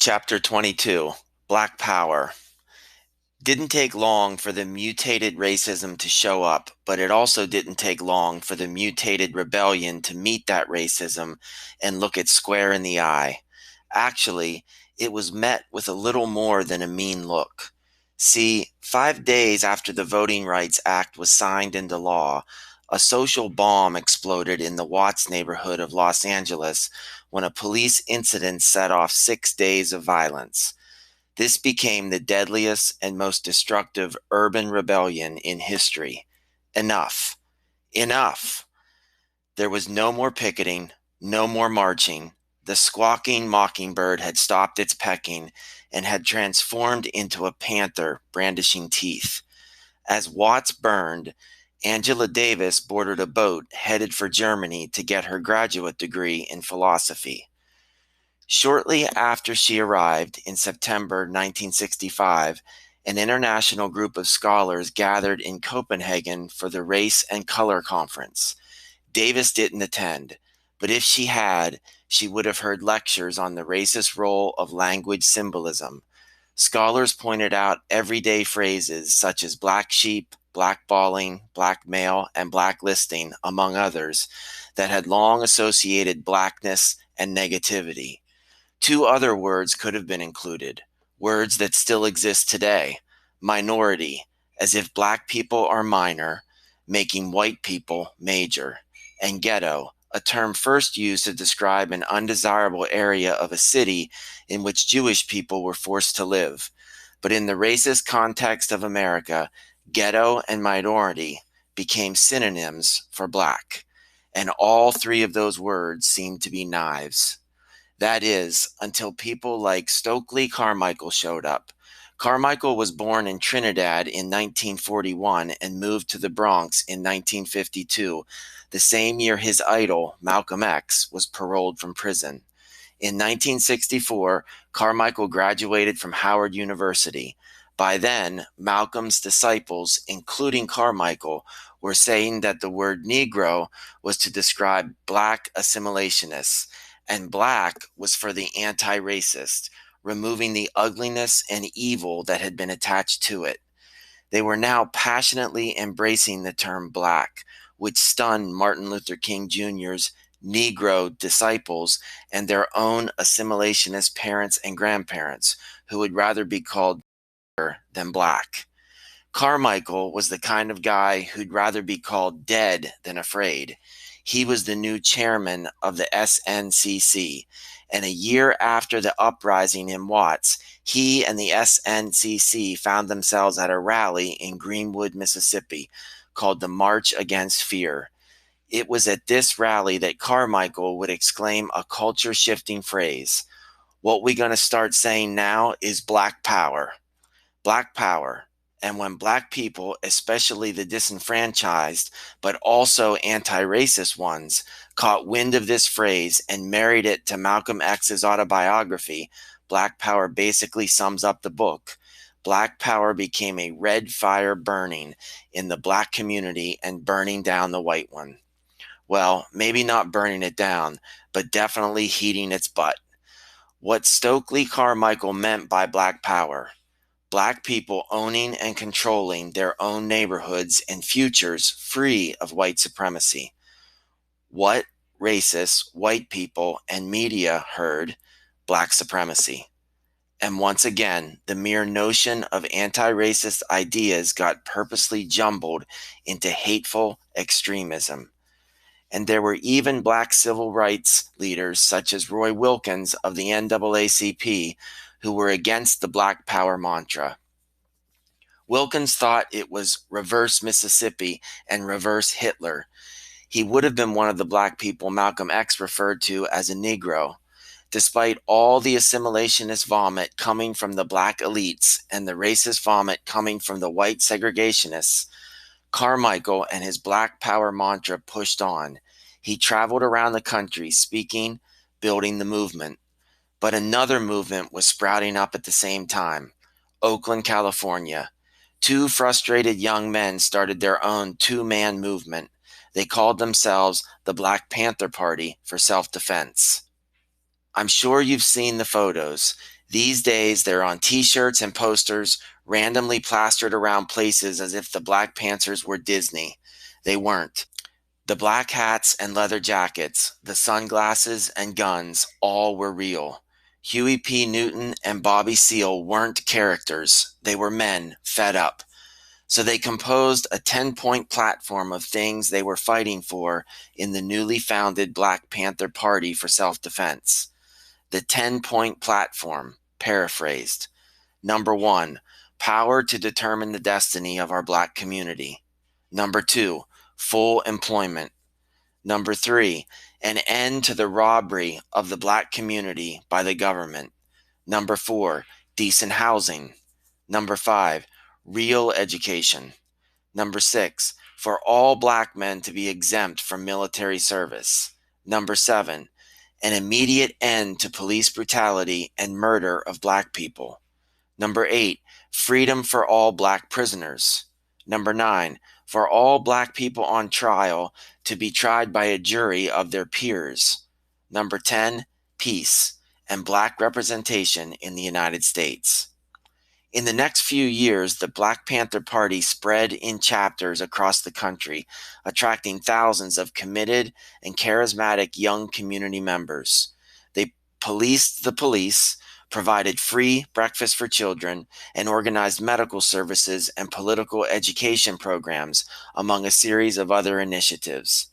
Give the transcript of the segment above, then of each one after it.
Chapter 22, Black Power. Didn't take long for the mutated racism to show up, but it also didn't take long for the mutated rebellion to meet that racism and look it square in the eye. Actually, it was met with a little more than a mean look. See, 5 days after the Voting Rights Act was signed into law, a social bomb exploded in the Watts neighborhood of Los Angeles when a police incident set off 6 days of violence. This became the deadliest and most destructive urban rebellion in history. Enough. Enough. There was no more picketing, no more marching. The squawking mockingbird had stopped its pecking and had transformed into a panther brandishing teeth. As Watts burned, Angela Davis boarded a boat headed for Germany to get her graduate degree in philosophy. Shortly after she arrived in September 1965, an international group of scholars gathered in Copenhagen for the Race and Color Conference. Davis didn't attend, but if she had, she would have heard lectures on the racist role of language symbolism. Scholars pointed out everyday phrases such as black sheep, blackballing, blackmail, and blacklisting, among others, that had long associated blackness and negativity. Two other words could have been included, words that still exist today: minority, as if black people are minor, making white people major, and ghetto, a term first used to describe an undesirable area of a city in which Jewish people were forced to live. But in the racist context of America, ghetto and minority became synonyms for black, and all three of those words seemed to be knives. That is, until people like Stokely Carmichael showed up. Carmichael was born in Trinidad in 1941 and moved to the Bronx in 1952, the same year his idol, Malcolm X, was paroled from prison. In 1964, Carmichael graduated from Howard University. By then, Malcolm's disciples, including Carmichael, were saying that the word Negro was to describe black assimilationists, and black was for the anti-racist, removing the ugliness and evil that had been attached to it. They were now passionately embracing the term black, which stunned Martin Luther King Jr.'s Negro disciples and their own assimilationist parents and grandparents, who would rather be called than black. Carmichael was the kind of guy who'd rather be called dead than afraid. He was the new chairman of the SNCC, and a year after the uprising in Watts, he and the SNCC found themselves at a rally in Greenwood, Mississippi, called the March Against Fear. It was at this rally that Carmichael would exclaim a culture-shifting phrase: "What we gonna start saying now is black power." Black power. And when black people, especially the disenfranchised, but also anti-racist ones, caught wind of this phrase and married it to Malcolm X's autobiography, Black Power basically sums up the book. Black power became a red fire burning in the black community and burning down the white one. Well, maybe not burning it down, but definitely heating its butt. What Stokely Carmichael meant by black power: black people owning and controlling their own neighborhoods and futures free of white supremacy. What racists, white people, and media heard: black supremacy. And once again, the mere notion of anti-racist ideas got purposely jumbled into hateful extremism. And there were even black civil rights leaders such as Roy Wilkins of the NAACP who were against the Black Power mantra. Wilkins thought it was reverse Mississippi and reverse Hitler. He would have been one of the black people Malcolm X referred to as a Negro. Despite all the assimilationist vomit coming from the black elites and the racist vomit coming from the white segregationists, Carmichael and his Black Power mantra pushed on. He traveled around the country speaking, building the movement. But another movement was sprouting up at the same time: Oakland, California. Two frustrated young men started their own two-man movement. They called themselves the Black Panther Party for self-defense. I'm sure you've seen the photos. These days, they're on t-shirts and posters, randomly plastered around places as if the Black Panthers were Disney. They weren't. The black hats and leather jackets, the sunglasses and guns, all were real. Huey P. Newton and Bobby Seale weren't characters. They were men fed up. So they composed a 10-point platform of things they were fighting for in the newly founded Black Panther Party for Self-Defense. The 10-point platform, paraphrased. Number 1, power to determine the destiny of our Black community. Number 2, full employment. Number 3, an end to the robbery of the Black community by the government. Number 4, decent housing. Number 5, real education. Number 6, for all Black men to be exempt from military service. Number 7, an immediate end to police brutality and murder of Black people. Number 8, freedom for all Black prisoners. Number 9, for all Black people on trial to be tried by a jury of their peers. Number 10, peace and Black representation in the United States. In the next few years, the Black Panther Party spread in chapters across the country, attracting thousands of committed and charismatic young community members. They policed the police, provided free breakfast for children, and organized medical services and political education programs, among a series of other initiatives.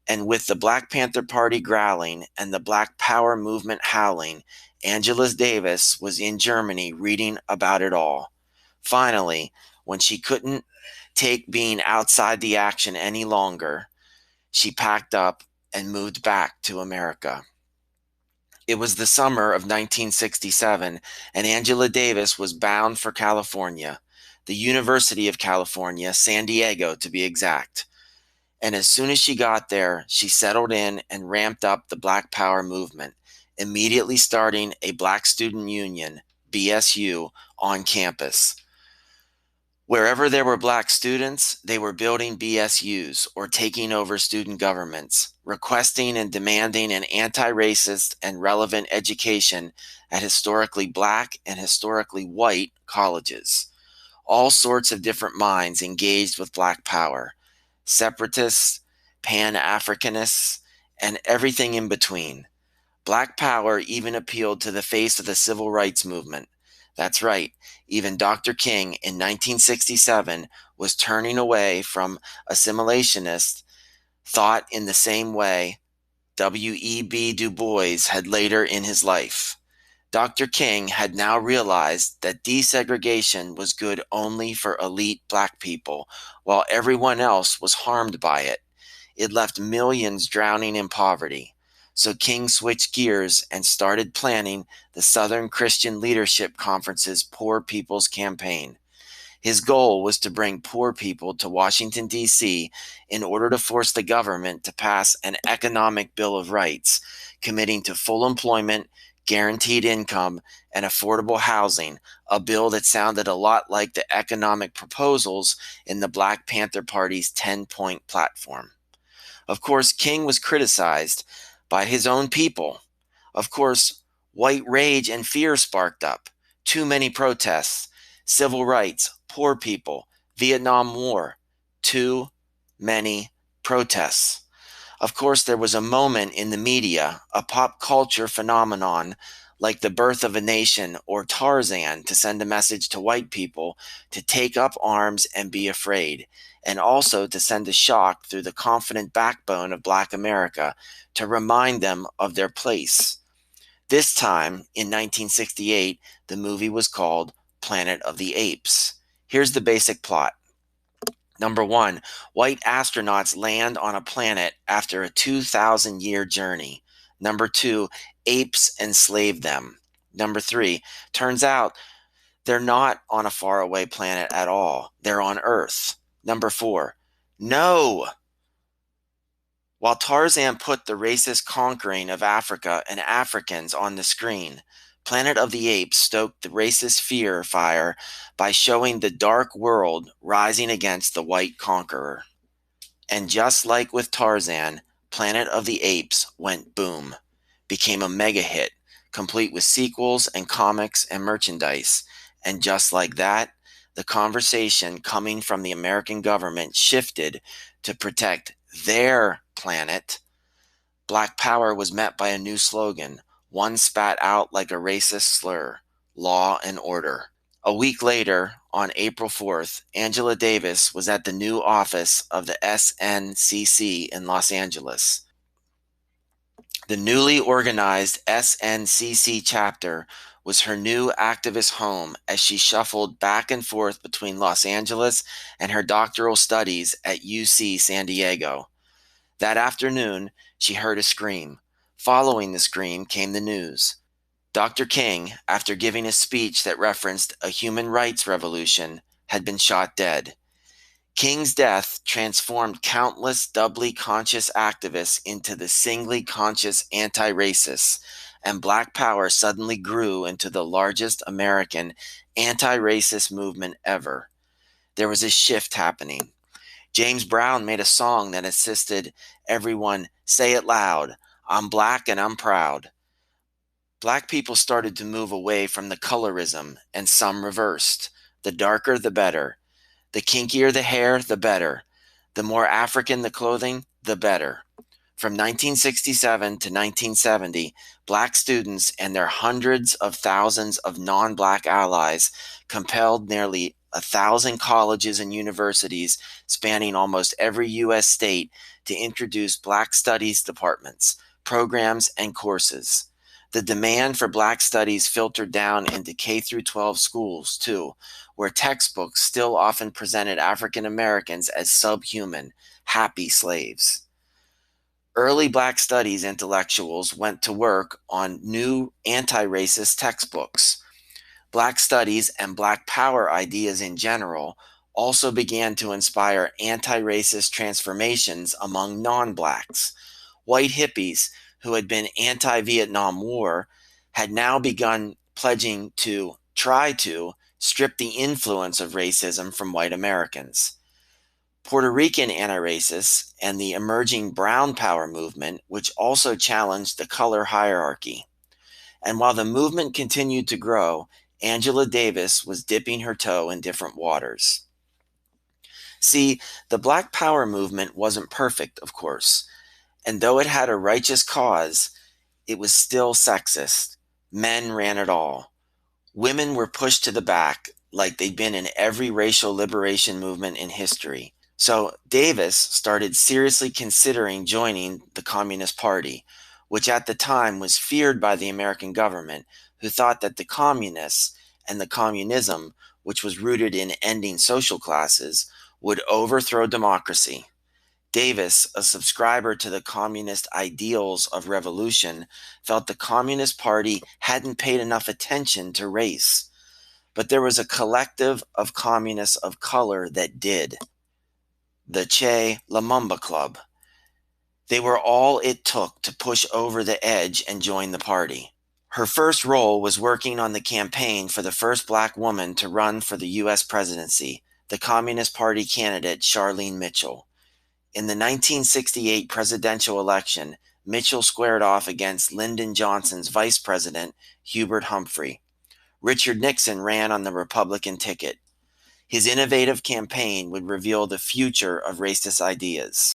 And with the Black Panther Party growling and the Black Power movement howling, Angela Davis was in Germany reading about it all. Finally, when she couldn't take being outside the action any longer, she packed up and moved back to America. It was the summer of 1967, and Angela Davis was bound for California, the University of California, San Diego to be exact. And as soon as she got there, she settled in and ramped up the Black Power movement, immediately starting a Black Student Union, BSU, on campus. Wherever there were Black students, they were building BSUs or taking over student governments, requesting and demanding an anti-racist and relevant education at historically Black and historically white colleges. All sorts of different minds engaged with Black Power. Separatists, Pan-Africanists, and everything in between. Black Power even appealed to the face of the civil rights movement. That's right, even Dr. King in 1967 was turning away from assimilationist thought in the same way W.E.B. Du Bois had later in his life. Dr. King had now realized that desegregation was good only for elite Black people, while everyone else was harmed by it. It left millions drowning in poverty. So King switched gears and started planning the Southern Christian Leadership Conference's Poor People's Campaign. His goal was to bring poor people to Washington, D.C. in order to force the government to pass an economic Bill of Rights, committing to full employment, guaranteed income, and affordable housing, a bill that sounded a lot like the economic proposals in the Black Panther Party's 10-point platform. Of course, King was criticized by his own people. Of course, white rage and fear sparked up. Too many protests, civil rights, poor people, Vietnam War. Too many protests. Of course, there was a moment in the media, a pop culture phenomenon like the birth of a nation or Tarzan, to send a message to white people to take up arms and be afraid, and also to send a shock through the confident backbone of Black America to remind them of their place. This time, in 1968, the movie was called Planet of the Apes. Here's the basic plot. Number 1, white astronauts land on a planet after a 2,000-year journey. Number 2, apes enslave them. Number 3, turns out they're not on a faraway planet at all. They're on Earth. Number 4, no! While Tarzan put the racist conquering of Africa and Africans on the screen, Planet of the Apes stoked the racist fear fire by showing the dark world rising against the white conqueror. And just like with Tarzan, Planet of the Apes went boom, became a mega hit, complete with sequels and comics and merchandise. And just like that, the conversation coming from the American government shifted to protect their planet. Black Power was met by a new slogan, one spat out like a racist slur: law and order. A week later, on April 4th, Angela Davis was at the new office of the SNCC in Los Angeles. The newly organized SNCC chapter was her new activist home as she shuffled back and forth between Los Angeles and her doctoral studies at UC San Diego. That afternoon, she heard a scream. Following the scream came the news. Dr. King, after giving a speech that referenced a human rights revolution, had been shot dead. King's death transformed countless doubly conscious activists into the singly conscious anti-racists, and Black Power suddenly grew into the largest American anti-racist movement ever. There was a shift happening. James Brown made a song that insisted everyone say it loud: I'm black and I'm proud. Black people started to move away from the colorism, and some reversed. The darker, the better. The kinkier the hair, the better. The more African the clothing, the better. From 1967 to 1970, Black students and their hundreds of thousands of non-Black allies compelled nearly 1,000 colleges and universities spanning almost every U.S. state to introduce Black studies departments, programs, and courses. The demand for Black studies filtered down into K-12 schools, too, where textbooks still often presented African Americans as subhuman, happy slaves. Early Black studies intellectuals went to work on new anti-racist textbooks. Black studies and Black power ideas in general also began to inspire anti-racist transformations among non-Blacks. White hippies who had been anti-Vietnam War had now begun pledging to try to strip the influence of racism from white Americans. Puerto Rican anti-racists and the emerging Brown Power movement, which also challenged the color hierarchy. And while the movement continued to grow, Angela Davis was dipping her toe in different waters. See, the Black Power movement wasn't perfect, of course, and though it had a righteous cause, it was still sexist. Men ran it all. Women were pushed to the back, like they'd been in every racial liberation movement in history. So Davis started seriously considering joining the Communist Party, which at the time was feared by the American government, who thought that the communists and the communism, which was rooted in ending social classes, would overthrow democracy. Davis, a subscriber to the communist ideals of revolution, felt the Communist Party hadn't paid enough attention to race. But there was a collective of communists of color that did. The Che Lumumba Club. They were all it took to push over the edge and join the party. Her first role was working on the campaign for the first Black woman to run for the U.S. presidency, the Communist Party candidate Charlene Mitchell. In the 1968 presidential election, Mitchell squared off against Lyndon Johnson's vice president, Hubert Humphrey. Richard Nixon ran on the Republican ticket. His innovative campaign would reveal the future of racist ideas.